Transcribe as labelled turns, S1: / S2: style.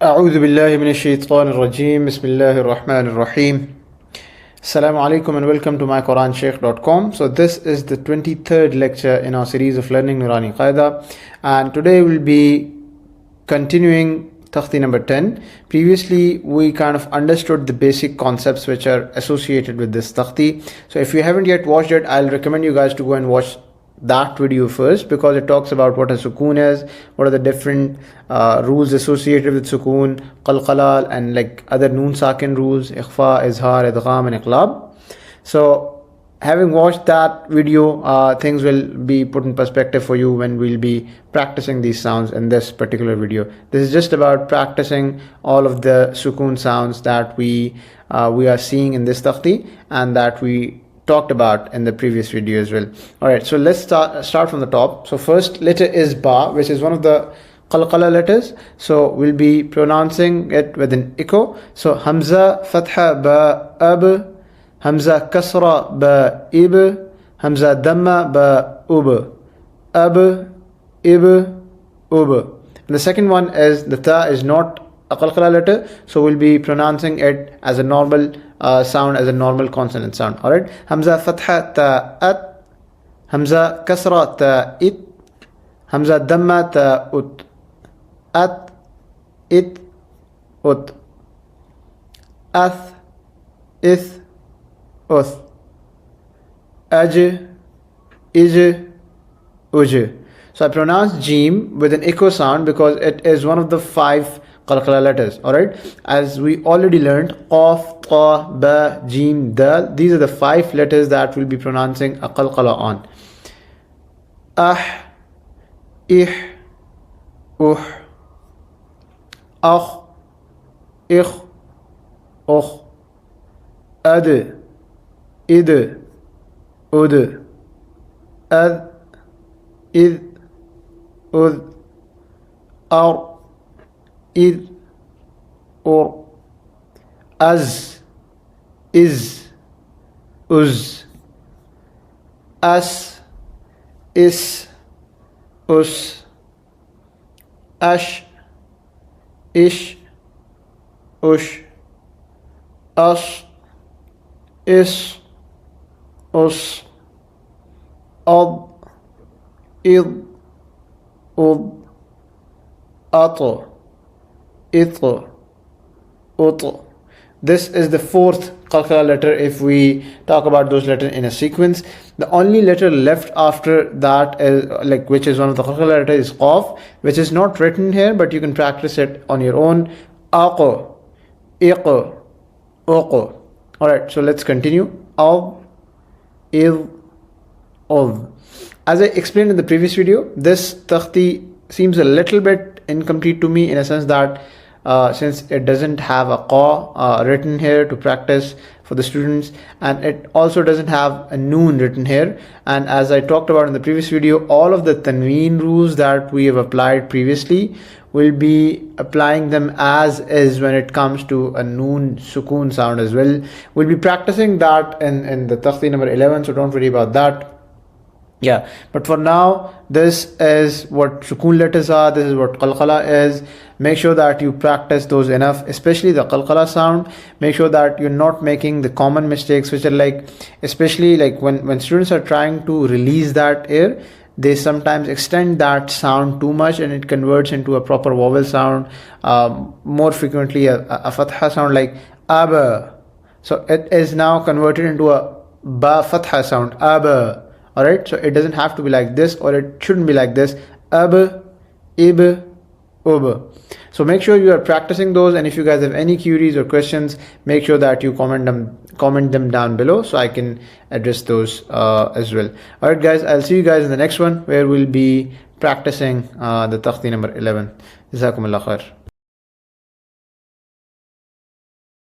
S1: أعوذ بالله من الشيطان الرجيم بسم الله الرحمن الرحيم Assalamu alaikum and welcome to myQuranSheikh.com. So this is the 23rd lecture in our series of learning Noorani Qaida, and today we'll be continuing Takhti number 10. Previously we kind of understood the basic concepts which are associated with this Takhti. So if you haven't yet watched it, I'll recommend you guys to go and watch that video first, because it talks about what a Sukoon is, what are the different rules associated with Sukoon, Qalqala, and like other Noon Sakin rules, Ikhfa, Izhar, Idgham and Iqlab. So having watched that video, things will be put in perspective for you when we'll be practicing these sounds in this particular video. This is just about practicing all of the Sukoon sounds that we are seeing in this Takhti and that we talked about in the previous video as well. Alright, so let's start from the top. So first letter is Ba, which is one of the Qalqala letters. So we'll be pronouncing it with an echo. So Hamza Fatha Ba Ab, Hamza Kasra Ba Ib, Hamza Dhamma Ba Ub, Ab, Ib, Ub. And the second one is the Ta is not a Qalqala letter, so we'll be pronouncing it as a normal sound, as a normal consonant sound. Alright, Hamza Fatha Ta At, Hamza Kasra Ta It, Hamza Dhamma Ta Ut, At, It, Ut, Ath, Ith, Uth, Aj, Ij, Uj. So I pronounce Jeem with an echo sound because it is one of the 5 Qalqala letters. Alright, as we already learned, Qaf, Qa, Ba, Jeem, Dal, these are the 5 letters that we'll be pronouncing a Qalqala on. Ah, Ih, Uh, Akh, Ich, Ukh, Ad, Id, Ud, Ad, Id, Ud, Ar, Id, Or, Az, Is, Uz, As, Is, Us, Ash, Ish, Ush, As, Is, Us, Ad, Id, Ud, At, It, Ut. This is the 4th Qalqala letter if we talk about those letters in a sequence. The only letter left after that is which is one of the Qalqala letters is Qaf, which is not written here, but you can practice it on your own. Aq, Iq, Uq. Alright, so let's continue. Ab, Id, Ud. As I explained in the previous video, this Takhti seems a little bit incomplete to me, in a sense that since it doesn't have a Qa written here to practice for the students, and it also doesn't have a Noon written here, and as I talked about in the previous video, all of the Tanween rules that we have applied previously will be applying them as is when it comes to a Noon Sukoon sound as well. We'll be practicing that in the Takhti number 11, so don't worry about that. Yeah, but for now, this is what Sukoon letters are, this is what Qalqala is. Make sure that you practice those enough, especially the Qalqala sound. Make sure that you're not making the common mistakes, which are especially when students are trying to release that air, they sometimes extend that sound too much and it converts into a proper vowel sound, more frequently a Fatha sound like Aba. So it is now converted into a Ba Fatha sound, Aba. Alright, so it doesn't have to be like this, or it shouldn't be like this. Ab, Ib, Ub. So make sure you are practicing those, and if you guys have any queries or questions, make sure that you comment them down below so I can address those as well. Alright guys, I'll see you guys in the next one where we'll be practicing the Takhti number 11. Jazakumullah khair.